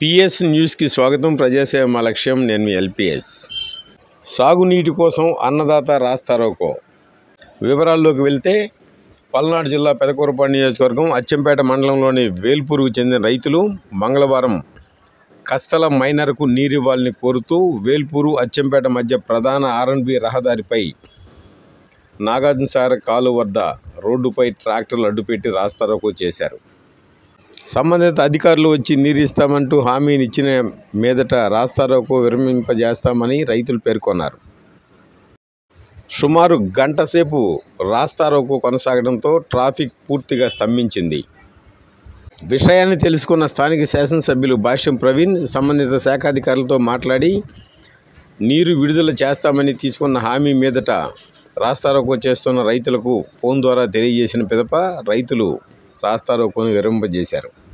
PS న్యూస్కి స్వాగతం. ప్రజాసేవ మా లక్ష్యం. నేను మీ ఎల్పిఎస్. సాగునీటి కోసం అన్నదాత రాస్తారోకో. వివరాల్లోకి వెళ్తే పల్నాడు జిల్లా పెదకూరపాడు నియోజకవర్గం అచ్చంపేట మండలంలోని వేల్పూరుకు చెందిన రైతులు మంగళవారం కస్తల మైనర్కు నీరివ్వాలని కోరుతూ వేల్పూరు అచ్చంపేట మధ్య ప్రధాన ఆర్ఎన్బి రహదారిపై నాగార్జునసాగర్ కాలువ వద్ద రోడ్డుపై ట్రాక్టర్లు అడ్డుపెట్టి రాస్తారోకో చేశారు. సంబంధిత అధికారులు వచ్చి నీరిస్తామంటూ హామీనిచ్చిన మీదట రాస్తారోకో విరమింపజేస్తామని రైతులు పేర్కొన్నారు. సుమారు గంట సేపు రాస్తారోకో కొనసాగడంతో ట్రాఫిక్ పూర్తిగా స్తంభించింది. విషయాన్ని తెలుసుకున్న స్థానిక శాసనసభ్యులు భాష్యం ప్రవీణ్ సంబంధిత శాఖాధికారులతో మాట్లాడి నీరు విడుదల చేస్తామని తీసుకున్న హామీ మీదట రాస్తారోకో చేస్తున్న రైతులకు ఫోన్ ద్వారా తెలియజేసిన పిదప రైతులు రాస్తారోకోను విరమింపజేశారు.